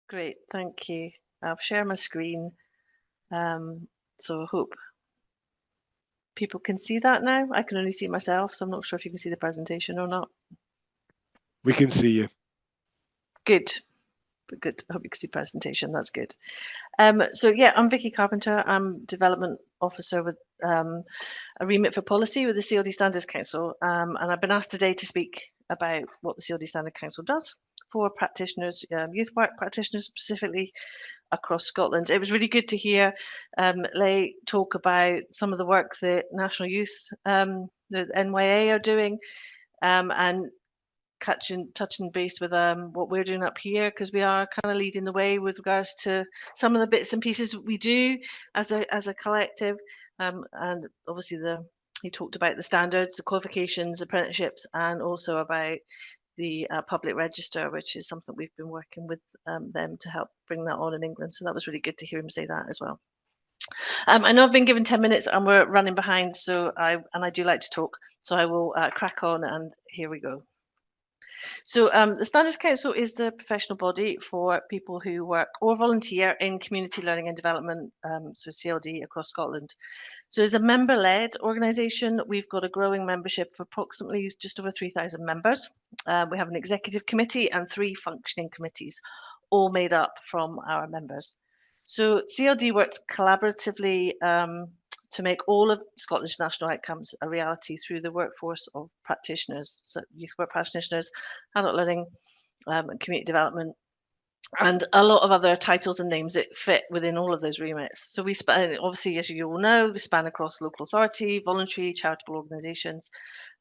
Great, thank you. I'll share my screen. So I hope people can see that now. I can only see myself, so I'm not sure if you can see the presentation or not. We can see you. Good. Good. I hope you can see the presentation. That's good. So yeah, I'm Vikki Carpenter. I'm Development Officer with a remit for policy with the CLD Standards Council. And I've been asked today to speak about what the CLD Standards Council does for practitioners, youth work practitioners specifically across Scotland. It was really good to hear Leigh talk about some of the work that National Youth, the NYA are doing, and touching base with what we're doing up here, because we are kind of leading the way with regards to some of the bits and pieces we do as a collective, and obviously he talked about the standards, the qualifications, apprenticeships, and also about the public register, which is something we've been working with them to help bring that on in England. So that was really good to hear him say that as well. I know I've been given 10 minutes and we're running behind, so I do like to talk, so I will crack on, and here we go. So the Standards Council is the professional body for people who work or volunteer in community learning and development, so CLD across Scotland. So as a member-led organisation, we've got a growing membership of approximately just over 3,000 members. We have an executive committee and 3 functioning committees, all made up from our members. So CLD works collaboratively to make all of Scotland's national outcomes a reality through the workforce of practitioners, so youth work practitioners, adult learning, and community development, and a lot of other titles and names that fit within all of those remits. So we span, obviously, as you all know, we span across local authority, voluntary, charitable organisations,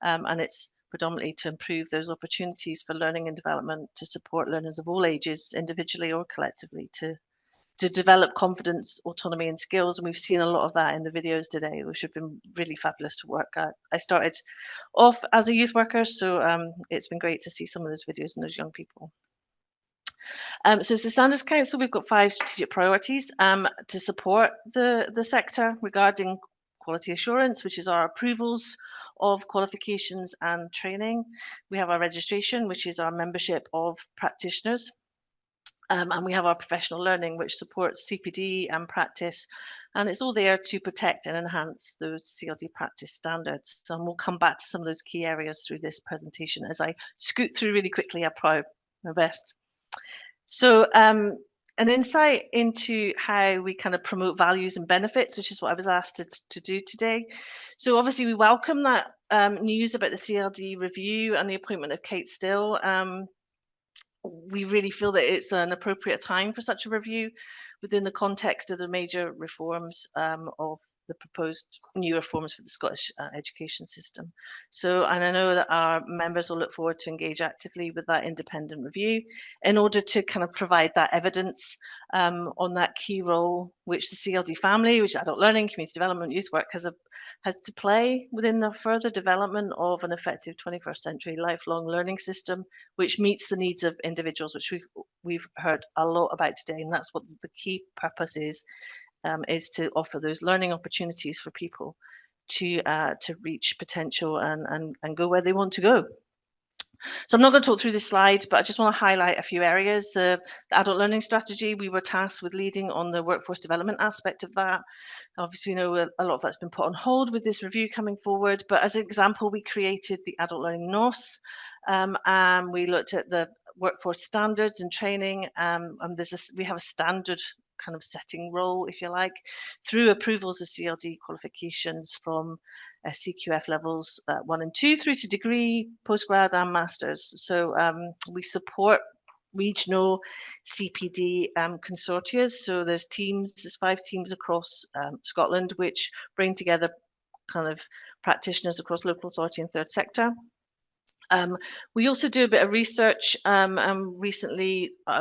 and it's predominantly to improve those opportunities for learning and development, to support learners of all ages, individually or collectively, to develop confidence, autonomy and skills. And we've seen a lot of that in the videos today, which have been really fabulous to work at. I started off as a youth worker, so it's been great to see some of those videos and those young people. So as the Standards Council, we've got 5 strategic priorities to support the sector regarding quality assurance, which is our approvals of qualifications and training. We have our registration, which is our membership of practitioners. And we have our professional learning, which supports CPD and practice, and it's all there to protect and enhance those CLD practice standards. So we'll come back to some of those key areas through this presentation as I scoot through really quickly. I'll try my best. So an insight into how we kind of promote values and benefits, which is what I was asked to do today. So obviously we welcome that news about the CLD review and the appointment of Kate Still. We really feel that it's an appropriate time for such a review within the context of the major reforms of the proposed new reforms for the Scottish education system. So, and I know that our members will look forward to engage actively with that independent review in order to kind of provide that evidence on that key role which the CLD family, which adult learning, community development, youth work has to play within the further development of an effective 21st century lifelong learning system, which meets the needs of individuals, which we've heard a lot about today, and that's what the key purpose is to offer those learning opportunities for people to reach potential and go where they want to go. So I'm not going to talk through this slide, but I just want to highlight a few areas. The adult learning strategy, we were tasked with leading on the workforce development aspect of that. Obviously, you know, a lot of that's been put on hold with this review coming forward. But as an example, we created the adult learning NOS, and we looked at the workforce standards and training. And we have a standard kind of setting role, if you like, through approvals of CLD qualifications from CQF levels 1 and 2 through to degree, postgrad and masters. So we support regional CPD consortia. So there's 5 teams across Scotland which bring together kind of practitioners across local authority and third sector. We also do a bit of research, and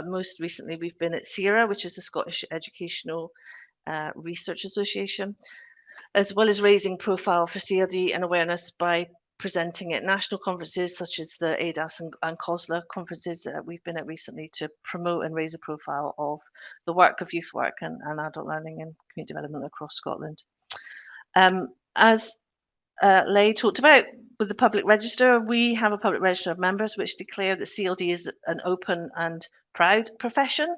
most recently, we've been at CERA, which is the Scottish Educational Research Association, as well as raising profile for CLD and awareness by presenting at national conferences such as the ADAS and COSLA conferences that we've been at recently to promote and raise a profile of the work of youth work and adult learning and community development across Scotland. As Leigh talked about, with the public register, we have a public register of members which declare that CLD is an open and proud profession.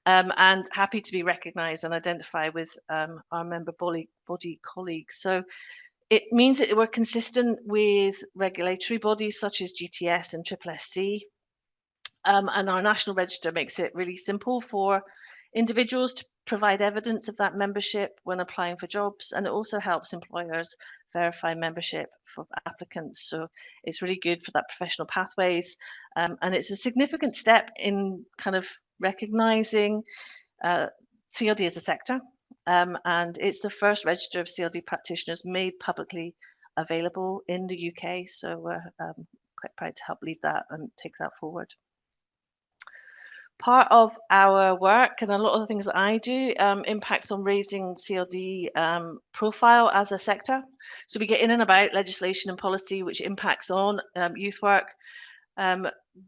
and happy to be recognised and identify with our member body colleagues. So it means that we're consistent with regulatory bodies such as GTS and SSSC, and our national register makes it really simple for individuals to provide evidence of that membership when applying for jobs, and it also helps employers verify membership for applicants. So it's really good for that professional pathways, and it's a significant step in kind of recognising CLD as a sector, and it's the first register of CLD practitioners made publicly available in the UK. So we're quite proud to help lead that and take that forward. Part of our work and a lot of the things that I do impacts on raising CLD profile as a sector. So we get in and about legislation and policy which impacts on youth work.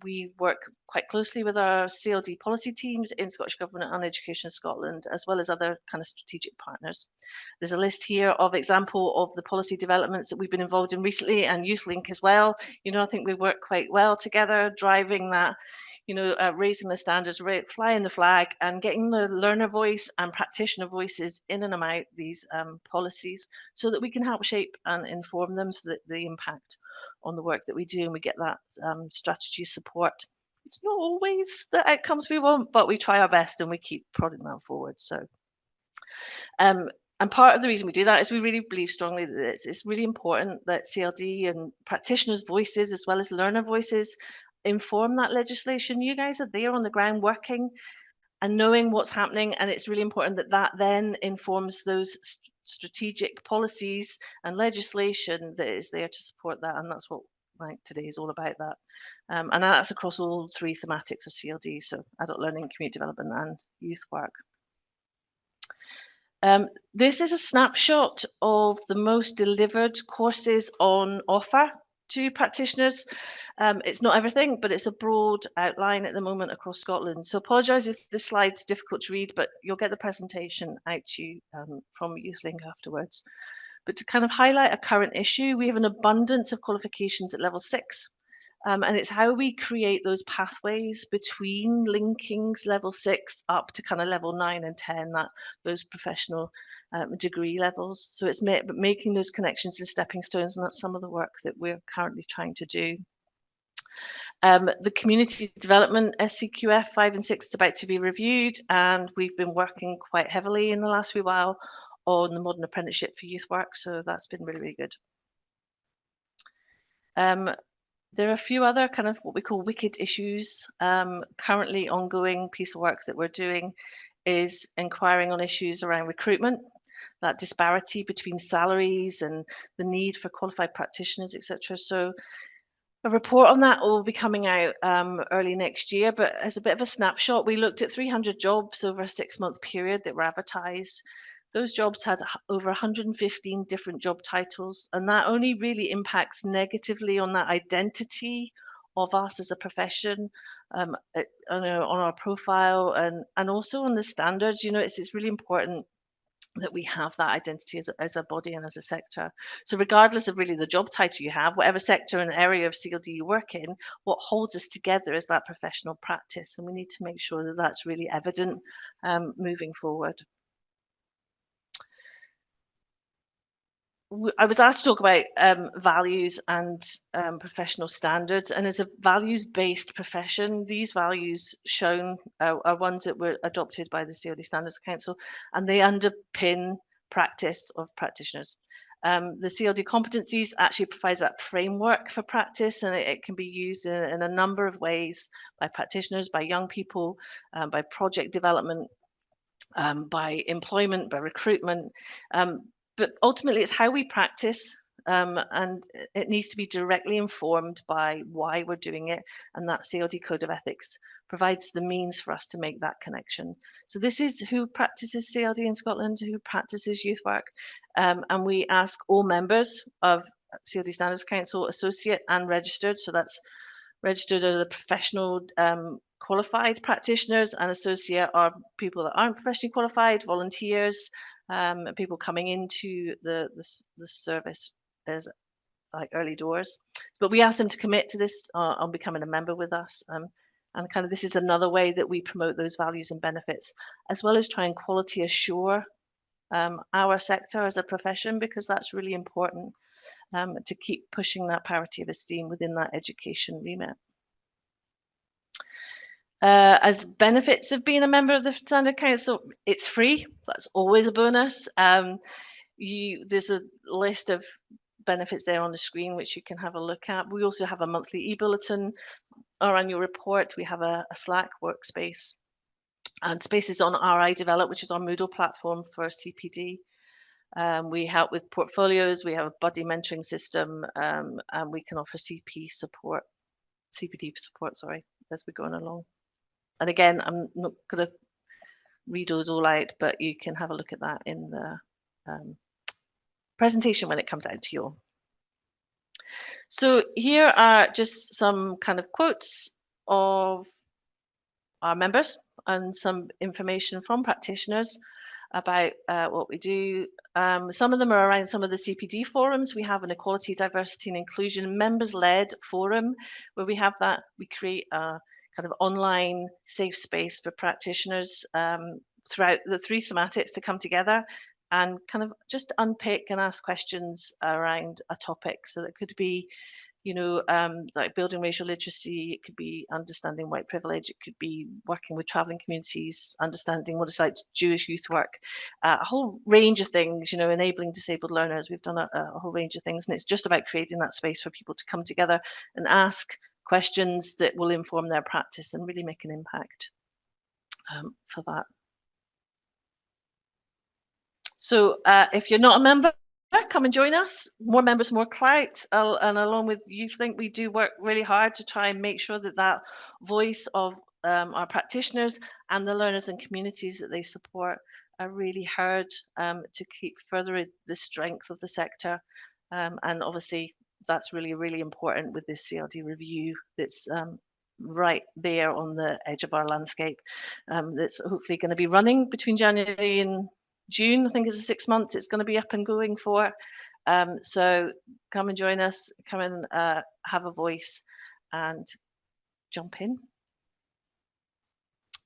We work quite closely with our CLD policy teams in Scottish Government and Education Scotland, as well as other kind of strategic partners. There's a list here of example of the policy developments that we've been involved in recently, and YouthLink as well. You know, I think we work quite well together, driving that, you know, raising the standards, flying the flag, and getting the learner voice and practitioner voices in and about these policies, so that we can help shape and inform them, so that the impact on the work that we do and we get that strategy support. It's not always the outcomes we want, but we try our best and we keep prodding that forward. So, and part of the reason we do that is we really believe strongly that it's really important that CLD and practitioners' voices, as well as learner voices, inform that legislation. You guys are there on the ground working and knowing what's happening, and it's really important that that then informs those strategic policies and legislation that is there to support that. And that's what today is all about, that. And that's across all three thematics of CLD, so adult learning, community development and youth work. This is a snapshot of the most delivered courses on offer to practitioners. It's not everything, but it's a broad outline at the moment across Scotland. So apologise if this slide's difficult to read, but you'll get the presentation out to you from YouthLink afterwards. But to kind of highlight a current issue, we have an abundance of qualifications at level 6. And it's how we create those pathways between linkings level 6 up to kind of level 9 and 10, that those professional degree levels. So it's making those connections and stepping stones, and that's some of the work that we're currently trying to do. The community development SCQF 5 and 6 is about to be reviewed, and we've been working quite heavily in the last wee while on the modern apprenticeship for youth work, so that's been really, really good. There are a few other kind of what we call wicked issues. Currently ongoing piece of work that we're doing is inquiring on issues around recruitment, that disparity between salaries and the need for qualified practitioners, etc. So a report on that will be coming out early next year, but as a bit of a snapshot, we looked at 300 jobs over a 6-month period that were advertised. Those jobs had over 115 different job titles, and that only really impacts negatively on that identity of us as a profession, on our profile, and also on the standards. You know, it's really important that we have that identity as a body and as a sector. So regardless of really the job title you have, whatever sector and area of CLD you work in, what holds us together is that professional practice, and we need to make sure that that's really evident moving forward. I was asked to talk about values and professional standards, and as a values-based profession, these values shown are ones that were adopted by the CLD Standards Council, and they underpin practice of practitioners. The CLD competencies actually provides that framework for practice, and it can be used in a number of ways by practitioners, by young people, by project development, by employment, by recruitment. But ultimately, it's how we practice, and it needs to be directly informed by why we're doing it. And that CLD Code of Ethics provides the means for us to make that connection. So this is who practices CLD in Scotland, who practices youth work. And we ask all members of CLD Standards Council, associate and registered. So that's registered are the professional qualified practitioners, and associate are people that aren't professionally qualified, volunteers, people coming into the service as like early doors. But we ask them to commit to this on becoming a member with us. And kind of this is another way that we promote those values and benefits, as well as try and quality assure our sector as a profession, because that's really important to keep pushing that parity of esteem within that education remit. As benefits of being a member of the Standard Council, it's free. That's always a bonus. There's a list of benefits there on the screen which you can have a look at. We also have a monthly e-bulletin, our annual report. We have a Slack workspace, and Spaces on RI Develop, which is our Moodle platform for CPD. We help with portfolios. We have a buddy mentoring system, and we can offer CPD support, sorry, as we're going along. And again, I'm not going to read those all out, but you can have a look at that in the presentation when it comes out to you all. So here are just some kind of quotes of our members and some information from practitioners about what we do. Some of them are around some of the CPD forums. We have an equality, diversity and inclusion members-led forum where we have that. We create a kind of online safe space for practitioners throughout the 3 thematics to come together and kind of just unpick and ask questions around a topic. So that could be, you know, like building racial literacy, it could be understanding white privilege, it could be working with traveling communities, understanding what it's like to Jewish youth work, a whole range of things, you know, enabling disabled learners. We've done a whole range of things, and it's just about creating that space for people to come together and ask questions that will inform their practice and really make an impact for that. So if you're not a member, come and join us. More members, more clout. And along with YouthLink, we do work really hard to try and make sure that that voice of our practitioners and the learners and communities that they support are really heard to keep further the strength of the sector. And obviously, that's really, really important with this CLD review that's right there on the edge of our landscape. That's hopefully going to be running between January and June. I think is the 6 months it's going to be up and going for. So come and join us, come and have a voice and jump in.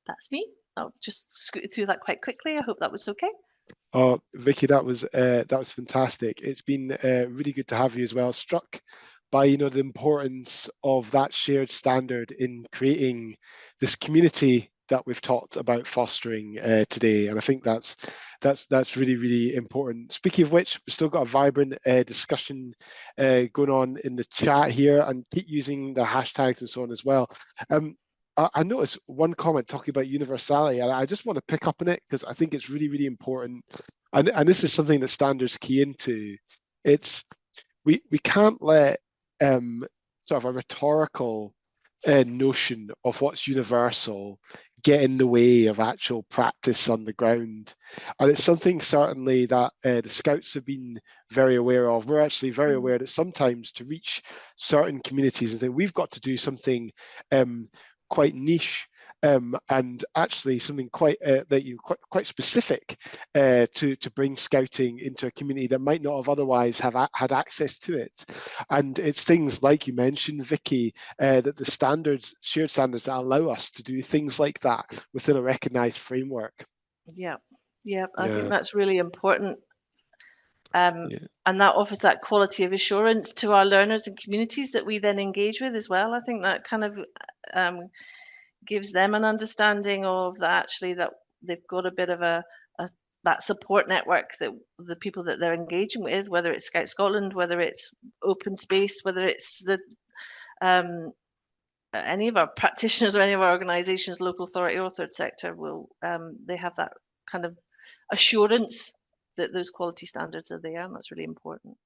That's me. I'll just scoot through that quite quickly. I hope that was okay. Oh, Vikki, that was fantastic. It's been really good to have you as well. Struck by, you know, the importance of that shared standard in creating this community that we've talked about fostering today, and I think that's really, really important. Speaking of which, we've still got a vibrant discussion going on in the chat here, and keep using the hashtags and so on as well. I noticed one comment talking about universality, and I just want to pick up on it because I think it's really, really important. And this is something that standards key into. It's we can't let sort of a rhetorical notion of what's universal get in the way of actual practice on the ground. And it's something certainly that the Scouts have been very aware of. We're actually very aware that sometimes to reach certain communities and think we've got to do something quite niche and actually something quite quite specific to bring Scouting into a community that might not have otherwise have had access to it. And it's things like you mentioned, Vikki, that the standards, shared standards that allow us to do things like that within a recognised framework. Yeah, I think that's really important. And that offers that quality of assurance to our learners and communities that we then engage with as well. I think that kind of gives them an understanding of that actually that they've got a bit of that support network, that the people that they're engaging with, whether it's Scout Scotland, whether it's Open Space, whether it's the any of our practitioners or any of our organisations, local authority or third sector, will they have that kind of assurance that those quality standards are there, and that's really important.